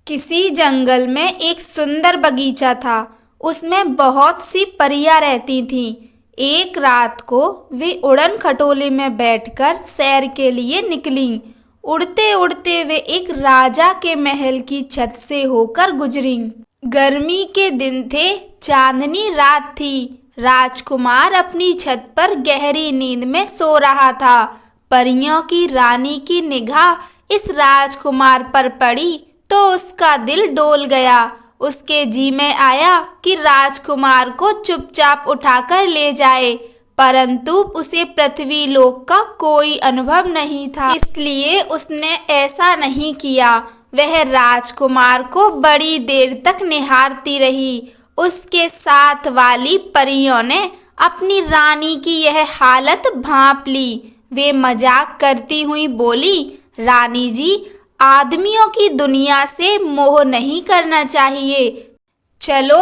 किसी जंगल में एक सुंदर बगीचा था। उसमें बहुत सी परियां रहती थीं। एक रात को वे उड़न खटोले में बैठकर सैर के लिए निकलीं। उड़ते उड़ते वे एक राजा के महल की छत से होकर गुजरीं। गर्मी के दिन थे, चांदनी रात थी। राजकुमार अपनी छत पर गहरी नींद में सो रहा था। परियों की रानी की निगाह इस राजकुमार पर पड़ी तो उसका दिल डोल गया। उसके जी में आया कि राजकुमार को चुपचाप उठाकर ले जाए, परंतु उसे पृथ्वी लोक का कोई अनुभव नहीं था, इसलिए उसने ऐसा नहीं किया। वह राजकुमार को बड़ी देर तक निहारती रही। उसके साथ वाली परियों ने अपनी रानी की यह हालत भांप ली। वे मजाक करती हुई बोली, रानी जी, आदमियों की दुनिया से मोह नहीं करना चाहिए। चलो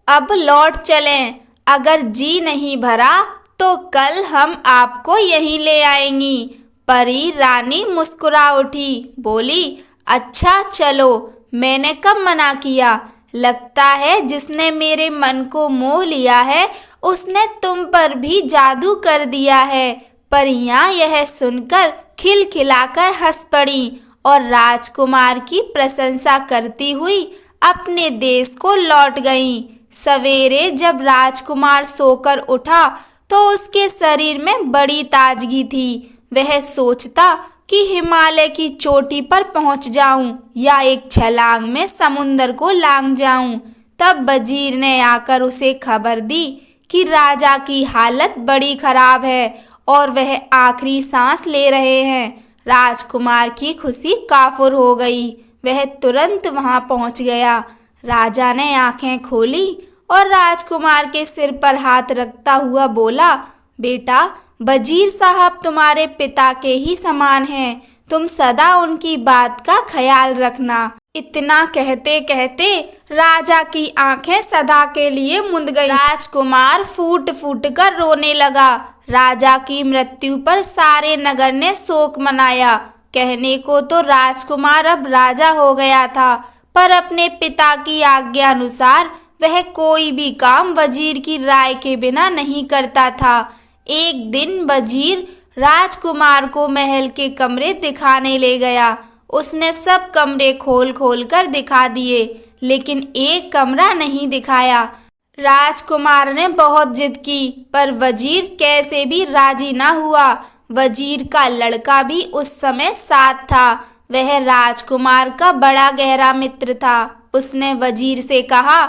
अब लौट चलें। अगर जी नहीं भरा तो कल हम आपको यहीं ले आएंगी। परी रानी मुस्कुरा उठी, बोली, अच्छा चलो, मैंने कब मना किया। लगता है जिसने मेरे मन को मोह लिया है उसने तुम पर भी जादू कर दिया है। परियां यह सुनकर खिलखिलाकर हंस पड़ी और राजकुमार की प्रशंसा करती हुई अपने देश को लौट गईं। सवेरे जब राजकुमार सोकर उठा तो उसके शरीर में बड़ी ताजगी थी। वह सोचता कि हिमालय की चोटी पर पहुंच जाऊं या एक छलांग में समुंदर को लांघ जाऊं। तब वजीर ने आकर उसे खबर दी कि राजा की हालत बड़ी खराब है और वह आखिरी सांस ले रहे हैं। राजकुमार की खुशी काफुर हो गई। वह तुरंत वहां पहुंच गया। राजा ने आंखें खोली और राजकुमार के सिर पर हाथ रखता हुआ बोला, बेटा, वजीर साहब तुम्हारे पिता के ही समान हैं। तुम सदा उनकी बात का ख्याल रखना। इतना कहते कहते राजा की आंखें सदा के लिए मुंद गईं। राजकुमार फूट फूट कर रोने लगा। राजा की मृत्यु पर सारे नगर ने शोक मनाया। कहने को तो राजकुमार अब राजा हो गया था, पर अपने पिता की आज्ञा अनुसार वह कोई भी काम वजीर की राय के बिना नहीं करता था। एक दिन वजीर राजकुमार को महल के कमरे दिखाने ले गया। उसने सब कमरे खोल खोल कर दिखा दिए, लेकिन एक कमरा नहीं दिखाया। राजकुमार ने बहुत जिद की, पर वजीर कैसे भी राजी न हुआ। वजीर का लड़का भी उस समय साथ था। वह राजकुमार का बड़ा गहरा मित्र था। उसने वजीर से कहा,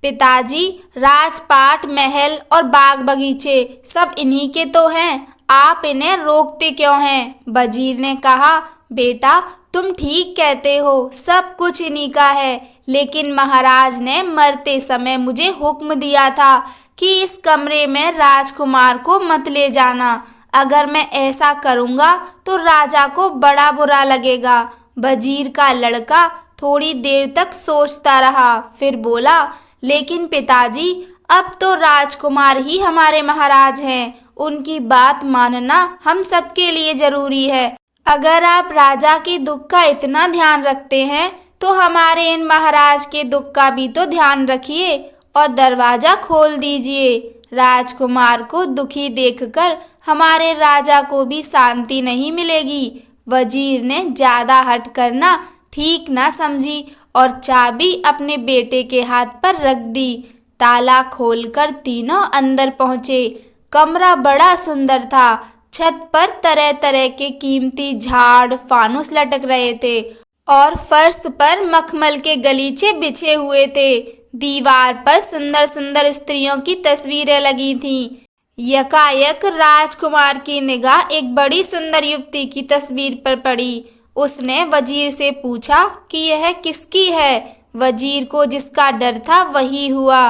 पिताजी, राजपाट, महल और बाग बगीचे सब इन्हीं के तो हैं, आप इन्हें रोकते क्यों हैं। वजीर ने कहा, बेटा, तुम ठीक कहते हो, सब कुछ इन्हीं का है, लेकिन महाराज ने मरते समय मुझे हुक्म दिया था कि इस कमरे में राजकुमार को मत ले जाना। अगर मैं ऐसा करूँगा तो राजा को बड़ा बुरा लगेगा। वजीर का लड़का थोड़ी देर तक सोचता रहा, फिर बोला, लेकिन पिताजी, अब तो राजकुमार ही हमारे महाराज हैं। उनकी बात मानना हम सबके लिए जरूरी है। अगर आप राजा के दुख का इतना ध्यान रखते हैं तो हमारे इन महाराज के दुख का भी तो ध्यान रखिए और दरवाजा खोल दीजिए। राजकुमार को दुखी देखकर हमारे राजा को भी शांति नहीं मिलेगी। वजीर ने ज्यादा हट करना ठीक ना समझी और चाबी अपने बेटे के हाथ पर रख दी। ताला खोलकर तीनों अंदर पहुंचे। कमरा बड़ा सुंदर था। छत पर तरह तरह के कीमती झाड़ फानुस लटक रहे थे और फर्श पर मखमल के गलीचे बिछे हुए थे। दीवार पर सुंदर सुंदर स्त्रियों की तस्वीरें लगी थीं। यकायक राजकुमार की निगाह एक बड़ी सुंदर युवती की तस्वीर पर पड़ी। उसने वजीर से पूछा कि यह किसकी है। वजीर को जिसका डर था वही हुआ।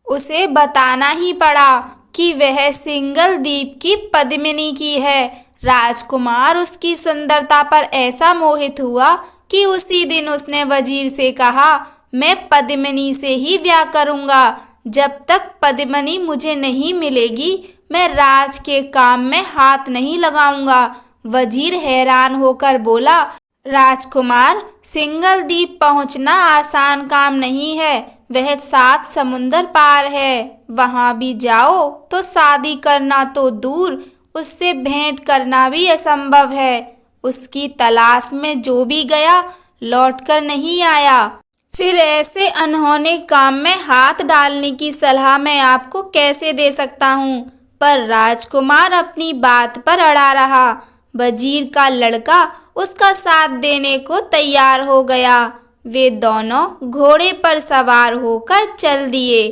उसे बताना ही पड़ा कि वह सिंगल द्वीप की पद्मिनी की है। राजकुमार उसकी सुंदरता पर ऐसा मोहित हुआ कि उसी दिन उसने वजीर से कहा, मैं पद्मिनी से ही ब्याह करूँगा। जब तक पद्मिनी मुझे नहीं मिलेगी मैं राज के काम में हाथ नहीं लगाऊंगा। वजीर हैरान होकर बोला, राजकुमार, सिंगल द्वीप पहुंचना आसान काम नहीं है। वह 7 समुंदर पार है। वहां भी जाओ तो शादी करना तो दूर, उससे भेंट करना भी असंभव है। उसकी तलाश में जो भी गया लौटकर नहीं आया। फिर ऐसे अनहोने काम में हाथ डालने की सलाह मैं आपको कैसे दे सकता हूँ। पर राजकुमार अपनी बात पर अड़ा रहा। वजीर का लड़का उसका साथ देने को तैयार हो गया। वे दोनों घोड़े पर सवार होकर चल दिए।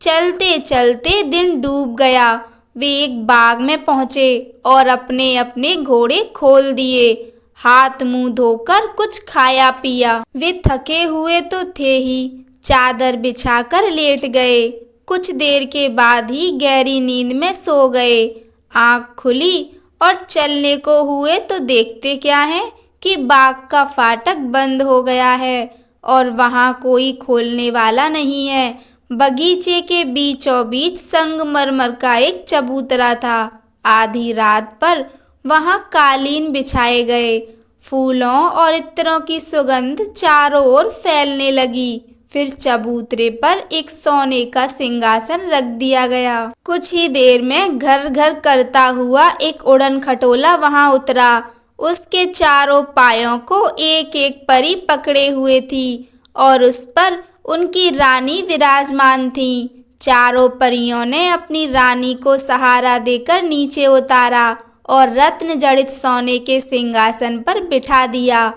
चलते चलते दिन डूब गया। वे एक बाग में पहुंचे और अपने अपने घोड़े खोल दिए। हाथ मुंह धोकर कुछ खाया पिया। वे थके हुए तो थे ही, चादर बिछाकर लेट गए। कुछ देर के बाद ही गहरी नींद में सो गए। आंख खुली और चलने को हुए तो देखते क्या है कि बाग का फाटक बंद हो गया है और वहां कोई खोलने वाला नहीं है। बगीचे के बीचों बीच संगमरमर का एक चबूतरा था। आधी रात पर वहां कालीन बिछाए गए। फूलों और इत्तरों की सुगंध चारों ओर फैलने लगी। फिर चबूतरे पर एक सोने का सिंहासन रख दिया गया। कुछ ही देर में घर घर करता हुआ एक उड़न खटोला वहां उतरा। उसके चारों पायों को एक एक परी पकड़े हुए थी और उस पर उनकी रानी विराजमान थी। चारों परियों ने अपनी रानी को सहारा देकर नीचे उतारा और रत्न जड़ित सोने के सिंहासन पर बिठा दिया।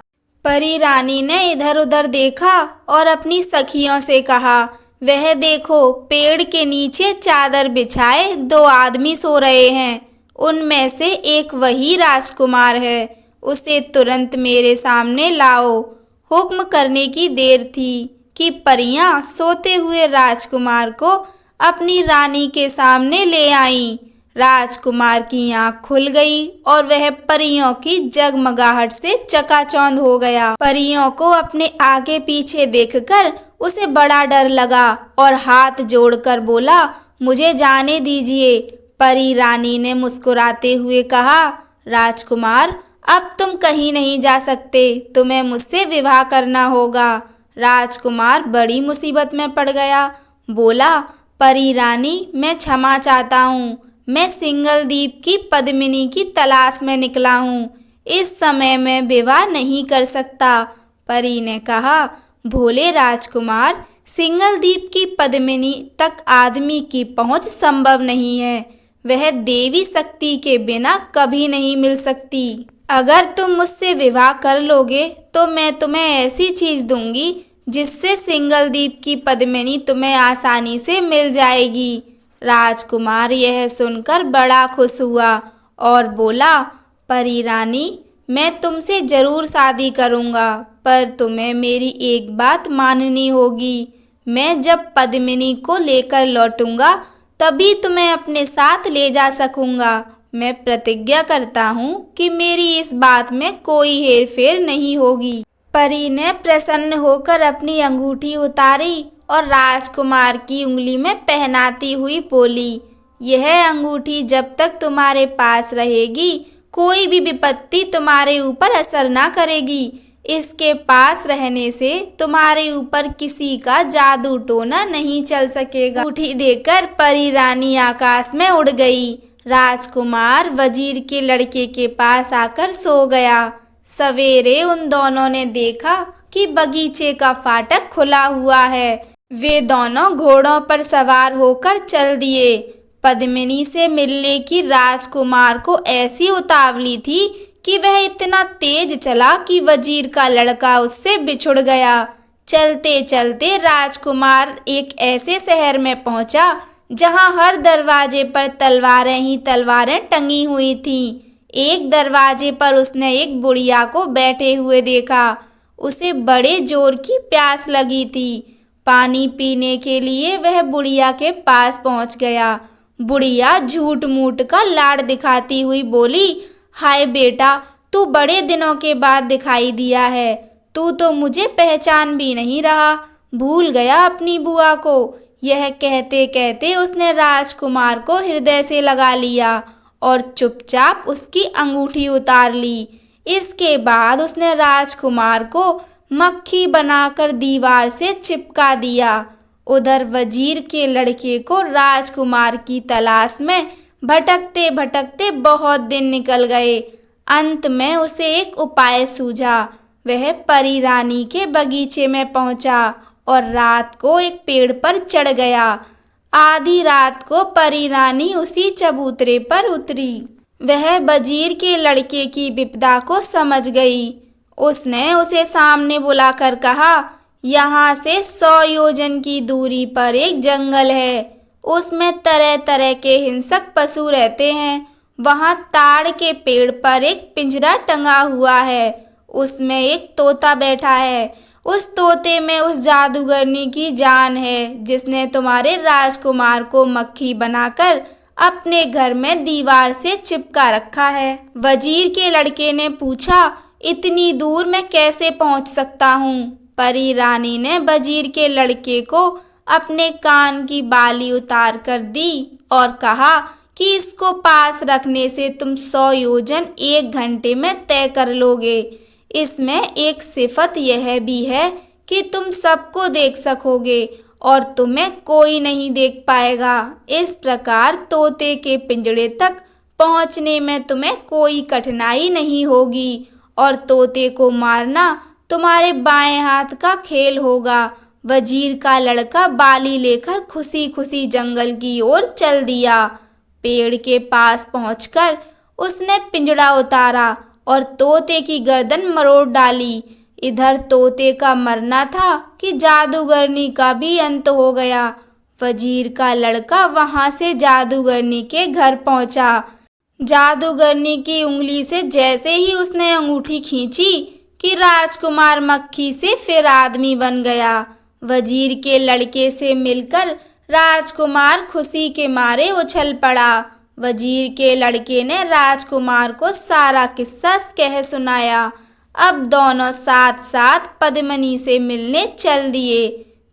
परी रानी ने इधर उधर देखा और अपनी सखियों से कहा, वह देखो, पेड़ के नीचे चादर बिछाए 2 आदमी सो रहे हैं। उनमें से एक वही राजकुमार है। उसे तुरंत मेरे सामने लाओ। हुक्म करने की देर थी कि परियां सोते हुए राजकुमार को अपनी रानी के सामने ले आईं। राजकुमार की आंख खुल गई और वह परियों की जगमगाहट से चकाचौंध हो गया। परियों को अपने आगे पीछे देखकर उसे बड़ा डर लगा और हाथ जोड़कर बोला, मुझे जाने दीजिए। परी रानी ने मुस्कुराते हुए कहा, राजकुमार, अब तुम कहीं नहीं जा सकते। तुम्हें मुझसे विवाह करना होगा। राजकुमार बड़ी मुसीबत में पड़ गया। बोला, परी रानी, मैं क्षमा चाहता हूँ। मैं सिंगल द्वीप की पद्मिनी की तलाश में निकला हूँ। इस समय मैं विवाह नहीं कर सकता। परी ने कहा, भोले राजकुमार, सिंगल द्वीप की पद्मिनी तक आदमी की पहुँच संभव नहीं है। वह देवी शक्ति के बिना कभी नहीं मिल सकती। अगर तुम मुझसे विवाह कर लोगे तो मैं तुम्हें ऐसी चीज दूंगी जिससे सिंगल द्वीप की पद्मिनी तुम्हें आसानी से मिल जाएगी। राजकुमार यह सुनकर बड़ा खुश हुआ और बोला, परी रानी, मैं तुमसे जरूर शादी करूँगा, पर तुम्हें मेरी एक बात माननी होगी। मैं जब पद्मिनी को लेकर लौटूंगा तभी तुम्हें अपने साथ ले जा सकूँगा। मैं प्रतिज्ञा करता हूँ कि मेरी इस बात में कोई हेरफेर नहीं होगी। परी ने प्रसन्न होकर अपनी अंगूठी उतारी और राजकुमार की उंगली में पहनाती हुई बोली, यह अंगूठी जब तक तुम्हारे पास रहेगी कोई भी विपत्ति तुम्हारे ऊपर असर ना करेगी। इसके पास रहने से तुम्हारे ऊपर किसी का जादू टोना नहीं चल सकेगा। अंगूठी देकर परी रानी आकाश में उड़ गई। राजकुमार वजीर के लड़के के पास आकर सो गया। सवेरे उन दोनों ने देखा कि बगीचे का फाटक खुला हुआ है। वे दोनों घोड़ों पर सवार होकर चल दिए। पद्मिनी से मिलने की राजकुमार को ऐसी उतावली थी कि वह इतना तेज चला कि वजीर का लड़का उससे बिछुड़ गया। चलते चलते राजकुमार एक ऐसे शहर में पहुंचा जहां हर दरवाजे पर तलवारें ही तलवारें टंगी हुई थीं। एक दरवाजे पर उसने एक बुढ़िया को बैठे हुए देखा। उसे बड़े जोर की प्यास लगी थी। पानी पीने के लिए वह बुढ़िया के पास पहुंच गया। बुढ़िया झूठ मूठ का लाड़ दिखाती हुई बोली, हाय बेटा, तू बड़े दिनों के बाद दिखाई दिया है। तू तो मुझे पहचान भी नहीं रहा, भूल गया अपनी बुआ को। यह कहते कहते उसने राजकुमार को हृदय से लगा लिया और चुपचाप उसकी अंगूठी उतार ली। इसके बाद उसने राजकुमार को मक्खी बनाकर दीवार से चिपका दिया। उधर वजीर के लड़के को राजकुमार की तलाश में भटकते भटकते बहुत दिन निकल गए। अंत में उसे एक उपाय सूझा। वह परी रानी के बगीचे में पहुंचा और रात को एक पेड़ पर चढ़ गया। आधी रात को परी रानी उसी चबूतरे पर उतरी। वह वजीर के लड़के की विपदा को समझ गई। उसने उसे सामने बुलाकर कहा, यहाँ से 100 योजन की दूरी पर एक जंगल है। उसमें तरह तरह के हिंसक पशु रहते हैं। वहाँ ताड़ के पेड़ पर एक पिंजरा टंगा हुआ है। उसमें एक तोता बैठा है। उस तोते में उस जादूगरनी की जान है जिसने तुम्हारे राजकुमार को मक्खी बनाकर अपने घर में दीवार से चिपका रखा है। वजीर के लड़के ने पूछा, इतनी दूर मैं कैसे पहुंच सकता हूं? परी रानी ने वजीर के लड़के को अपने कान की बाली उतार कर दी और कहा कि इसको पास रखने से तुम 100 योजन 1 घंटे में तय कर लोगे। इसमें एक सिफत यह भी है कि तुम सबको देख सकोगे और तुम्हें कोई नहीं देख पाएगा। इस प्रकार तोते के पिंजड़े तक पहुंचने में तुम्हें कोई कठिनाई नहीं होगी और तोते को मारना तुम्हारे बाएं हाथ का खेल होगा। वजीर का लड़का बाली लेकर खुशी खुशी जंगल की ओर चल दिया। पेड़ के पास पहुंचकर उसने पिंजड़ा उतारा और तोते की गर्दन मरोड़ डाली। इधर तोते का मरना था कि जादूगरनी का भी अंत हो गया। वजीर का लड़का वहां से जादूगरनी के घर पहुंचा। जादूगरनी की उंगली से जैसे ही उसने अंगूठी खींची कि राजकुमार मक्खी से फिर आदमी बन गया। वजीर के लड़के से मिलकर राजकुमार खुशी के मारे उछल पड़ा। वजीर के लड़के ने राजकुमार को सारा किस्सा कह सुनाया। अब दोनों साथ साथ पद्मिनी से मिलने चल दिए।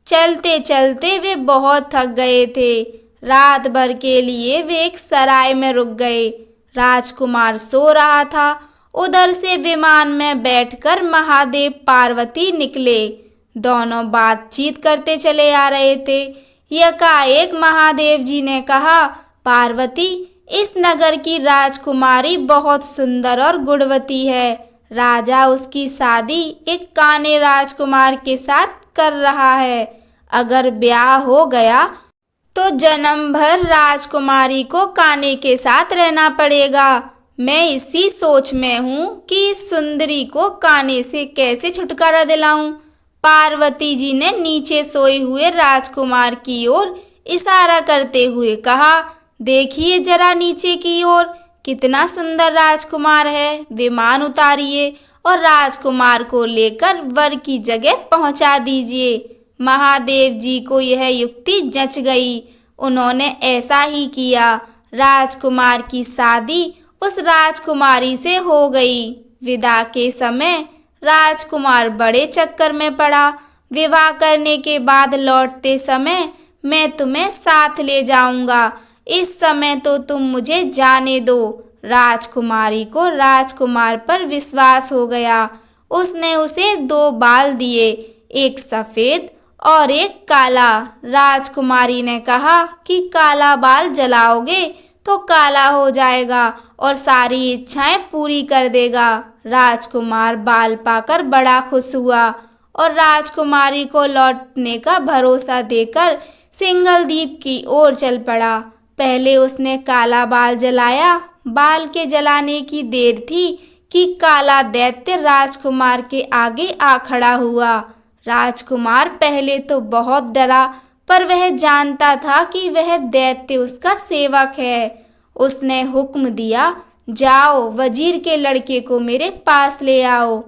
चलते चलते वे बहुत थक गए थे। रात भर के लिए वे एक सराय में रुक गए। राजकुमार सो रहा था। उधर से विमान में बैठकर महादेव पार्वती निकले। दोनों बातचीत करते चले आ रहे थे। एकाएक महादेव जी ने कहा, पार्वती, इस नगर की राजकुमारी बहुत सुंदर और गुणवती है। राजा उसकी शादी एक काने राजकुमार के साथ कर रहा है। अगर ब्याह हो गया तो जन्म भर राजकुमारी को काने के साथ रहना पड़ेगा। मैं इसी सोच में हूँ कि इस सुंदरी को काने से कैसे छुटकारा दिलाऊं। पार्वती जी ने नीचे सोए हुए राजकुमार की ओर इशारा करते हुए कहा, देखिए जरा नीचे की ओर, कितना सुंदर राजकुमार है। विमान उतारिए और राजकुमार को लेकर वर की जगह पहुंचा दीजिए। महादेव जी को यह युक्ति जच गई। उन्होंने ऐसा ही किया। राजकुमार की शादी उस राजकुमारी से हो गई। विदा के समय राजकुमार बड़े चक्कर में पड़ा। विवाह करने के बाद लौटते समय मैं तुम्हें साथ ले जाऊंगा। इस समय तो तुम मुझे जाने दो। राजकुमारी को राजकुमार पर विश्वास हो गया। उसने उसे 2 बाल दिए, एक सफेद और एक काला। राजकुमारी ने कहा कि काला बाल जलाओगे तो काला हो जाएगा और सारी इच्छाएं पूरी कर देगा। राजकुमार बाल पाकर बड़ा खुश हुआ और राजकुमारी को लौटने का भरोसा देकर सिंगल द्वीप की ओर चल पड़ा। पहले उसने काला बाल जलाया। बाल के जलाने की देर थी कि काला दैत्य राजकुमार के आगे आ खड़ा हुआ। राजकुमार पहले तो बहुत डरा, पर वह जानता था कि वह दैत्य उसका सेवक है। उसने हुक्म दिया, जाओ वजीर के लड़के को मेरे पास ले आओ।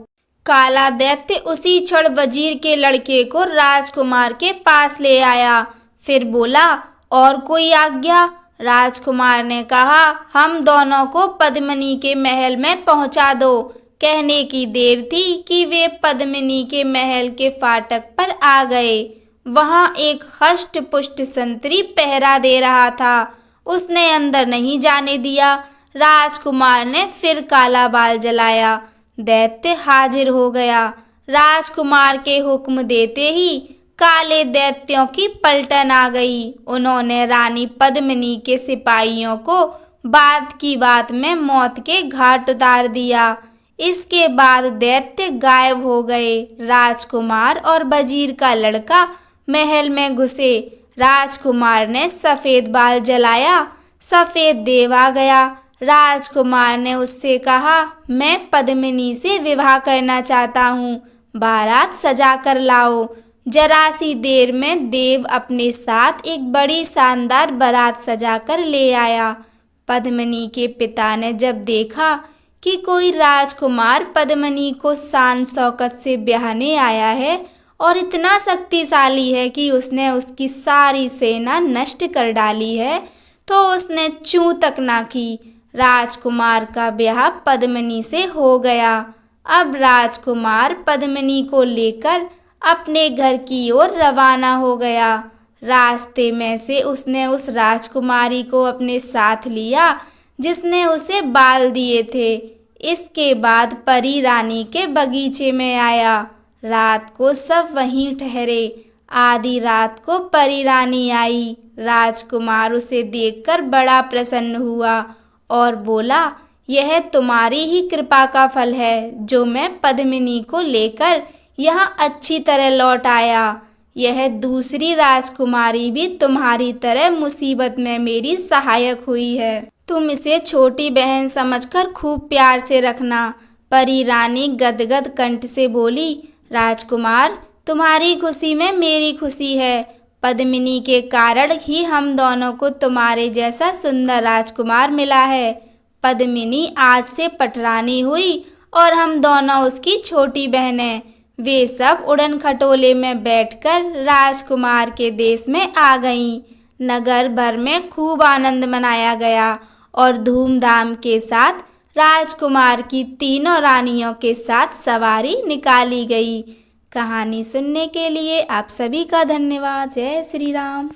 काला दैत्य उसी क्षण वजीर के लड़के को राजकुमार के पास ले आया। फिर बोला, और कोई आज्ञा? राजकुमार ने कहा, हम दोनों को पद्मिनी के महल में पहुंचा दो। कहने की देर थी कि वे पद्मिनी के महल के फाटक पर आ गए। वहां एक हष्ट पुष्ट संतरी पहरा दे रहा था। उसने अंदर नहीं जाने दिया। राजकुमार ने फिर काला बाल जलाया। दैत्य हाजिर हो गया। राजकुमार के हुक्म देते ही काले दैत्यों की पलटन आ गई। उन्होंने रानी पद्मिनी के सिपाहियों को बात की बात में मौत के घाट उतार दिया। इसके बाद दैत्य गायब हो गए। राजकुमार और वजीर का लड़का महल में घुसे। राजकुमार ने सफेद बाल जलाया। सफेद देव आ गया। राजकुमार ने उससे कहा, मैं पद्मिनी से विवाह करना चाहता हूँ, बारात सजा कर लाओ। जरा सी देर में देव अपने साथ एक बड़ी शानदार बारात सजा कर ले आया। पद्मिनी के पिता ने जब देखा कि कोई राजकुमार पद्मिनी को शान शौकत से ब्याहने आया है और इतना शक्तिशाली है कि उसने उसकी सारी सेना नष्ट कर डाली है, तो उसने चूं तक ना की। राजकुमार का ब्याह पद्मिनी से हो गया। अब राजकुमार पद्मिनी को लेकर अपने घर की ओर रवाना हो गया। रास्ते में से उसने उस राजकुमारी को अपने साथ लिया जिसने उसे बाल दिए थे। इसके बाद परी रानी के बगीचे में आया। रात को सब वहीं ठहरे। आधी रात को परी रानी आई। राजकुमार उसे देखकर बड़ा प्रसन्न हुआ और बोला, यह तुम्हारी ही कृपा का फल है जो मैं पद्मिनी को लेकर यहाँ अच्छी तरह लौट आया। यह दूसरी राजकुमारी भी तुम्हारी तरह मुसीबत में मेरी सहायक हुई है। तुम इसे छोटी बहन समझकर खूब प्यार से रखना। परी रानी गदगद कंठ से बोली, राजकुमार, तुम्हारी खुशी में मेरी खुशी है। पद्मिनी के कारण ही हम दोनों को तुम्हारे जैसा सुंदर राजकुमार मिला है। पद्मिनी आज से पटरानी हुई और हम दोनों उसकी छोटी बहनें। वे सब उड़न खटोले में बैठकर राजकुमार के देश में आ गईं। नगर भर में खूब आनंद मनाया गया और धूमधाम के साथ राजकुमार की तीनों रानियों के साथ सवारी निकाली गई। कहानी सुनने के लिए आप सभी का धन्यवाद। जय श्री राम।